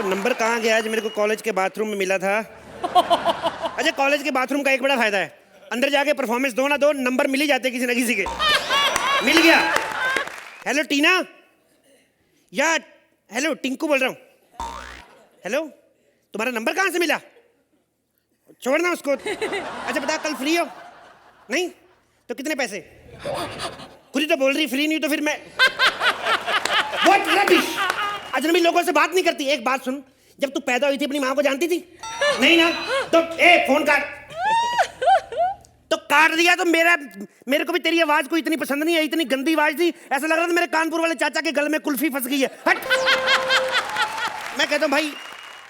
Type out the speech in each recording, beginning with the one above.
Number कहाँ गया जो मेरे को कॉलेज के बाथरूम में मिला था। अच्छा, कॉलेज के बाथरूम का एक बड़ा फायदा है, अंदर जाके परफॉर्मेंस दो ना दो, नंबर मिल ही जाते किसी न किसी के। मिल गया। हेलो टीना, या हेलो टिंकू बोल रहा हूँ। हेलो, तुम्हारा नंबर कहाँ से मिला? छोड़ना उसको। अच्छा बता, कल फ्री हो? नहीं तो कितने पैसे? खुद ही तो बोल रही फ्री नहीं, तो फिर मैं What rubbish! अजनबी लोगों से बात नहीं करती। एक बात सुन, जब तू पैदा हुई थी अपनी माँ को जानती थी? नहीं ना, तो फोन काट। तो काट दिया तो मेरे को भी तेरी आवाज कोई इतनी पसंद नहीं आई, इतनी गंदी आवाज थी, ऐसा लग रहा था मेरे कानपुर वाले चाचा के गले में कुल्फी फंस गई है। हट। मैं कहता हूँ भाई,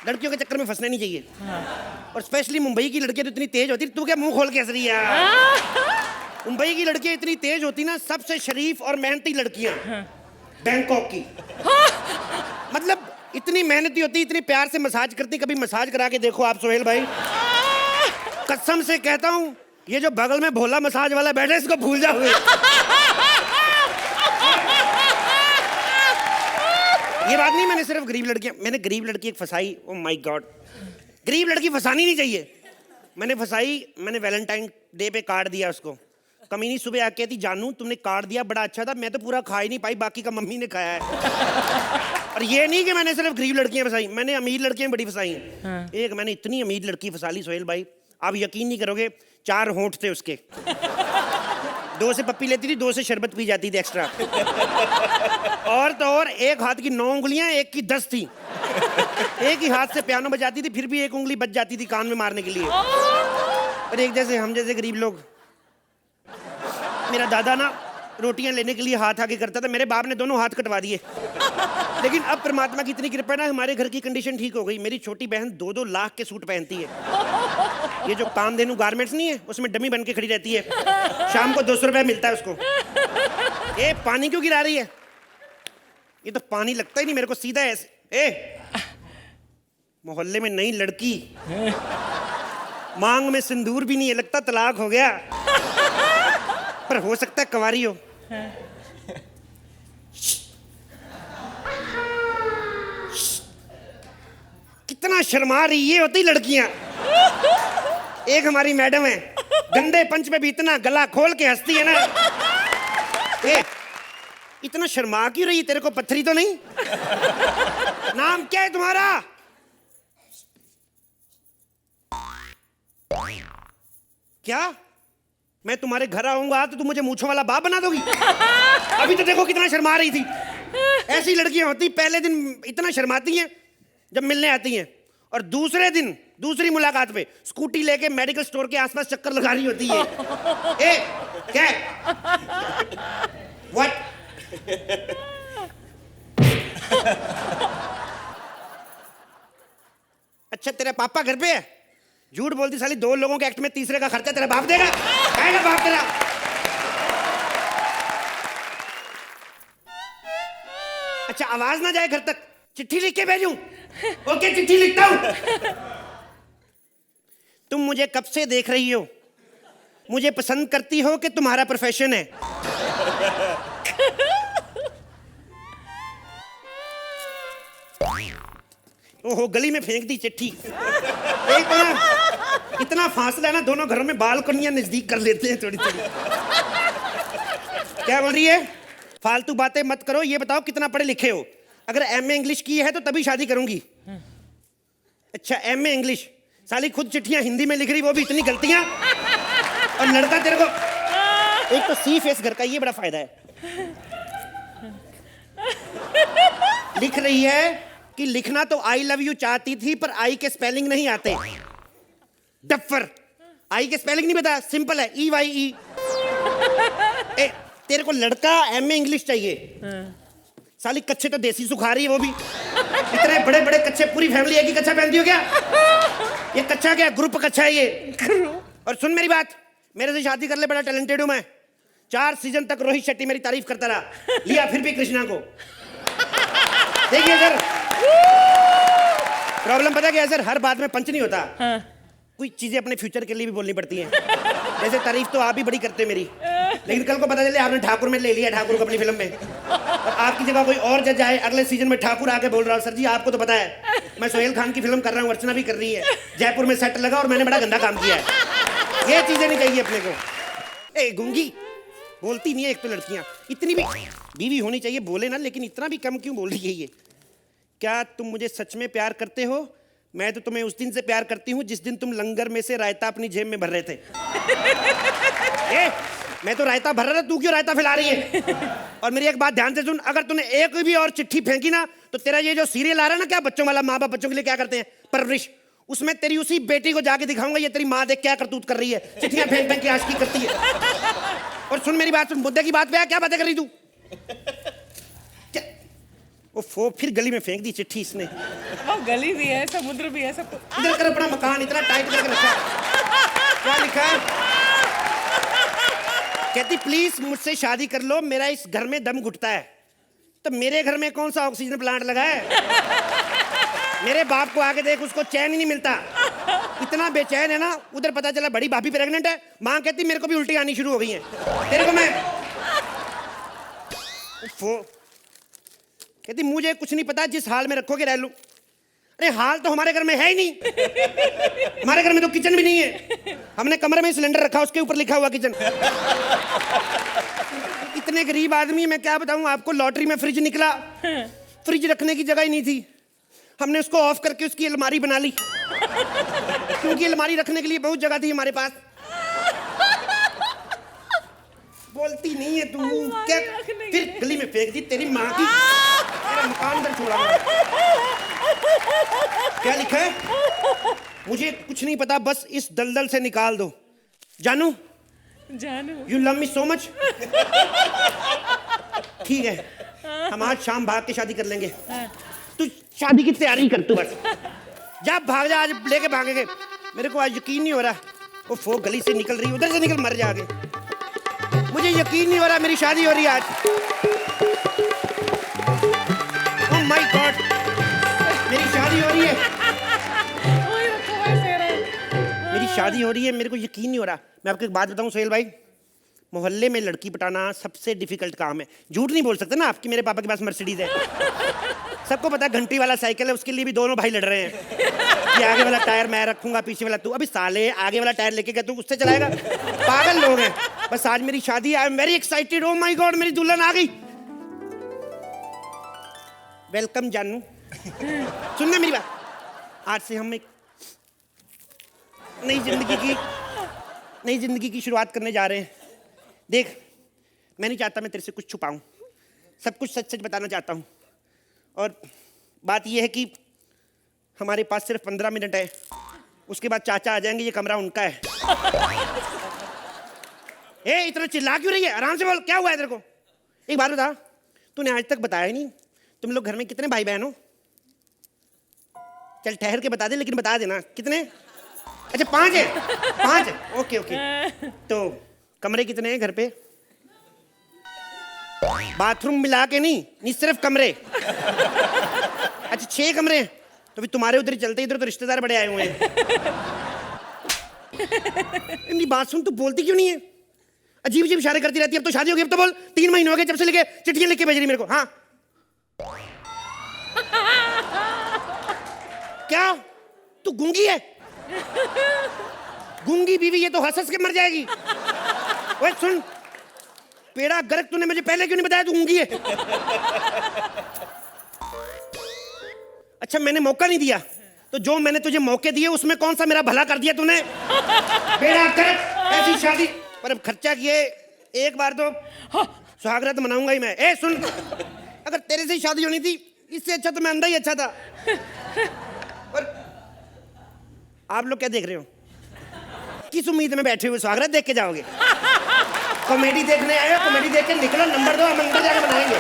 लड़कियों के चक्कर में फंसना नहीं चाहिए। और स्पेशली मुंबई की लड़कियां तो इतनी तेज होती, तू क्या मुंह खोल के हंस रही है? मुंबई की लड़कियां इतनी तेज होती ना, सबसे शरीफ और मेहनती लड़कियां बैंकॉक की। मतलब इतनी मेहनती होती, इतनी प्यार से मसाज करती। कभी मसाज करा के देखो आप सोहेल भाई, कसम से कहता हूं, ये जो बगल में भोला मसाज वाला बैठा है इसको भूल जाओगे। ये बात नहीं, मैंने सिर्फ गरीब लड़की एक फंसाई। ओ माय गॉड, गरीब लड़की फंसानी नहीं चाहिए। मैंने फंसाई, मैंने वैलेंटाइन डे पे कार्ड दिया उसको। कमीनी सुबह आके कहती, जानू तुमने कार्ड दिया बड़ा अच्छा था, मैं तो पूरा खा ही नहीं पाई, बाकी का मम्मी ने खाया है। और ये नहीं कि मैंने सिर्फ गरीब लड़कियां फंसाई, मैंने अमीर लड़कियां बड़ी फंसाई हैं। हाँ। एक मैंने इतनी अमीर लड़की फंसा ली सोहेल भाई, आप यकीन नहीं करोगे, 4 होंठ थे उसके। 2 से पप्पी लेती थी, 2 से शरबत पी जाती थी एक्स्ट्रा। और तो और, एक हाथ की 9 उंगलियां, एक की 10 थी। एक ही हाथ से पियानो बजाती थी, फिर भी एक उंगली बच जाती थी कान में मारने के लिए। और एक जैसे हम जैसे गरीब लोग, मेरा दादा ना रोटियां लेने के लिए हाथ आगे करता था, मेरे बाप ने दोनों हाथ कटवा दिए। लेकिन अब परमात्मा की इतनी कृपा ना, हमारे घर की कंडीशन ठीक हो गई। मेरी छोटी बहन 2-2 लाख के सूट पहनती है। ये जो कामधेनु गारमेंट्स नहीं है, उसमें डमी बन के खड़ी रहती है। शाम को 200 रुपए मिलता है उसको। ये पानी क्यों गिरा रही है? ये तो पानी लगता ही नहीं मेरे को, सीधा ऐसे। मोहल्ले में नई लड़की, मांग में सिंदूर भी नहीं है, लगता तलाक हो गया। पर हो सकता है कंवारी हो। कितना शर्मा रही, ये होती लड़कियां। एक हमारी मैडम है, गंदे पंच में भी इतना गला खोल के हंसती है ना। इतना शर्मा क्यों रही? तेरे को पत्थरी तो नहीं? नाम क्या है तुम्हारा? क्या? मैं तुम्हारे घर आऊंगा तो तुम मुझे मूंछों वाला बाप बना दोगी? अभी तो देखो कितना शर्मा रही थी। ऐसी लड़कियां होती, पहले दिन इतना शर्माती हैं जब मिलने आती हैं, और दूसरे दिन दूसरी मुलाकात पे स्कूटी लेके मेडिकल स्टोर के आसपास चक्कर लगा रही होती है। क्या? व्हाट? अच्छा, तेरा पापा घर पे है? झूठ बोलती साली, 2 लोगों के एक्ट में तीसरे का खर्चा तेरा बाप देगा? कहेगा बाप तेरा? अच्छा, आवाज ना जाए घर तक, चिट्ठी लिख के भेजूं? ओके, चिट्ठी लिखता हूं। तुम मुझे कब से देख रही हो? मुझे पसंद करती हो कि तुम्हारा प्रोफेशन है? ओहो, गली में फेंक दी चिट्ठी। इतना फासला है ना, दोनों घरों में बालकनियां नजदीक कर लेते हैं थोड़ी थोड़ी। क्या बोल रही है? फालतू बातें मत करो, ये बताओ कितना पढ़े लिखे हो? अगर एमए इंग्लिश की है तो तभी शादी करूंगी। अच्छा, एमए इंग्लिश, साली खुद चिट्ठियां हिंदी में लिख रही, वो भी इतनी गलतियां। और लड़का तेरे को, एक तो सी फेस घर का, ये बड़ा फायदा है। लिख रही है कि लिखना तो आई लव यू चाहती थी, पर आई के स्पेलिंग नहीं आते। डफर, आई के स्पेलिंग नहीं पता, सिंपल है EYE। तेरे को लड़का एमए इंग्लिश चाहिए, साली कच्चे तो देसी सुखा रही है वो भी। इतने बड़े बड़े कच्चे, पूरी फैमिली एक ही कच्चा पहनती हो क्या? ये कच्चा क्या, ग्रुप कच्चा है ये। और सुन मेरी बात, मेरे से शादी कर ले, बड़ा टैलेंटेड हूं मैं। 4 सीजन तक रोहित शेट्टी मेरी तारीफ करता रहा, लिया फिर भी कृष्णा को। देखिए सर, प्रॉब्लम पता क्या है सर, हर बात में पंच नहीं होता। कोई चीजें अपने फ्यूचर के लिए भी बोलनी पड़ती हैं। जैसे तारीफ तो आप भी बड़ी करते हैं मेरी, लेकिन कल को पता चले आपने ठाकुर में ले लिया, ठाकुर को अपनी फिल्म में, और आपकी जगह कोई और जज आए अगले सीजन में, ठाकुर आके बोल रहा हूँ सर जी आपको तो पता है मैं सोहेल खान की फिल्म कर रहा हूँ, अर्चना भी कर रही है, जयपुर में सेट लगा और मैंने बड़ा गंदा काम किया है। ये चीजें नहीं चाहिए अपने को। ए गूंगी बोलती नहीं है एक तो लड़कियां, इतनी भी बीवी होनी चाहिए बोले ना, लेकिन इतना भी कम क्यों बोल रही है ये। क्या तुम मुझे सच में प्यार करते हो? मैं तो तुम्हें उस दिन से प्यार करती हूँ जिस दिन तुम लंगर में से रायता अपनी जेब में भर रहे थे। ए, मैं तो रायता भर रहा था, तू क्यों रायता फैला रही है? और मेरी एक बात ध्यान से सुन, अगर तूने एक भी और चिट्ठी फेंकी ना तो तेरा ये जो सीरियल आ रहा है ना, क्या बच्चों वाला, माँ बाप बच्चों के लिए क्या करते हैं, परवरिश, उसमें तेरी उसी बेटी को जाके दिखाऊंगा ये तेरी माँ देख क्या करतूत कर रही है, चिट्ठियां फेंक फेंक के आशिकी करती है। और सुन मेरी बात सुन, मुद्दे की बात पे क्या बातें कर रही तू? वो फिर गली में फेंक दी चिट्ठी इसने। वो गली भी है, समुद्र भी है, सब इधर कर अपना मकान इतना टाइट करके रखा। क्या लिखा है? कहती प्लीज मुझसे शादी कर लो, मेरा इस घर में दम घुटता है। तो मेरे घर में कौन सा ऑक्सीजन प्लांट लगा है? मेरे बाप को आके देख, उसको चैन ही नहीं मिलता, इतना बेचैन है ना। उधर पता चला बड़ी भाभी प्रेग्नेंट है, माँ कहती मेरे को भी उल्टी आनी शुरू हो गई है, तेरे को मैं। कहती मुझे कुछ नहीं पता, जिस हाल में रखोगे रह लूं। अरे हाल तो हमारे घर में है ही नहीं, हमारे घर में तो किचन भी नहीं है, हमने कमरे में सिलेंडर रखा उसके ऊपर लिखा हुआ किचन। इतने गरीब आदमी, मैं क्या बताऊं आपको, लॉटरी में फ्रिज निकला, फ्रिज रखने की जगह ही नहीं थी, हमने उसको ऑफ करके उसकी अलमारी बना ली, क्योंकि अलमारी रखने के लिए बहुत जगह थी हमारे पास। बोलती नहीं है तू क्या? फिर गली में फेंक दी तेरी माँ की, तेरा मकान पर छोड़ा। क्या लिखा है? मुझे कुछ नहीं पता, बस इस दलदल से निकाल दो। जानू you love me so much. ठीक है, हम आज शाम भाग के शादी कर लेंगे, तू शादी की तैयारी कर, तू बस जा, भाग जा, आज लेके भागेंगे। मेरे को आज यकीन नहीं हो रहा, वो गली से निकल रही, उधर से निकल, मर जाके। मुझे यकीन नहीं हो रहा मेरी शादी हो रही है आज। ओह माय गॉड, मेरी शादी हो रही है, मेरी शादी हो रही है, मेरे को यकीन नहीं हो रहा। मैं आपको एक बात बताऊं सोहेल भाई, मोहल्ले में लड़की पटाना सबसे डिफिकल्ट काम है। झूठ नहीं बोल सकते ना आपकी, मेरे पापा के पास मर्सिडीज है, सबको पता है, घंटी वाला साइकिल है, उसके लिए भी दोनों भाई लड़ रहे हैं कि आगे वाला टायर मैं रखूंगा, पीछे वाला तू। अभी साले आगे वाला टायर लेके गया, तू उससे चलाएगा? पागल लोग हैं। बस आज मेरी शादी, I am very excited, oh my God मेरी दुल्हन आ गई। वेलकम जानू। सुनना मेरी बात, आज से हम एक नई जिंदगी की शुरुआत करने जा रहे हैं। देख, मैं नहीं चाहता मैं तेरे से कुछ छुपाऊं, सब कुछ सच सच बताना चाहता हूं। और बात यह है कि हमारे पास सिर्फ 15 मिनट है, उसके बाद चाचा आ जाएंगे, ये कमरा उनका है। ए इतना चिल्ला क्यों रही है? आराम से बोल, क्या हुआ है तेरे को? एक बात बता, तूने आज तक बताया ही नहीं, तुम लोग घर में कितने भाई बहन हो? चल ठहर के बता दे, लेकिन बता देना कितने। अच्छा 5 है, 5 है, ओके ओके। तो कमरे कितने हैं घर पे? बाथरूम मिला के नहीं सिर्फ कमरे। अच्छा 6 कमरे हैं, तो भी तुम्हारे उधर ही चलते, इधर तो रिश्तेदार बड़े आए हुए हैं। मेरी बात सुन, तू बोलती क्यों नहीं है? अजीब अजीब इशारे करती रहती है। अब तो शादी हो गई, अब तो बोल। 3 महीने हो गए जब से लेके चिट्ठियां लिख के भेज रही मेरे को। हाँ क्या तू गूंगी है? गूंगी बीवी, ये तो हंस हंस के मर जाएगी। ओए सुन, पेड़ा गर्क, तूने मुझे पहले क्यों नहीं बताया तू गूंगी है? अच्छा मैंने मौका नहीं दिया, तो जो मैंने तुझे मौके दिए उसमें कौन सा मेरा भला कर दिया तूने? पेड़ा गर्क, ऐसी शादी पर अब खर्चा किए, एक बार तो सुहागरात मनाऊंगा ही मैं। ए सुन, अगर तेरे से ही शादी होनी थी, इससे अच्छा तो मैं अंधा ही अच्छा था। और आप लोग क्या देख रहे हो? किस उम्मीद में बैठे हुए? स्वागत देख के जाओगे? कॉमेडी देखने आए हो? कॉमेडी देख के निकलो, नंबर दो, हम अंदर जाके बनाएंगे।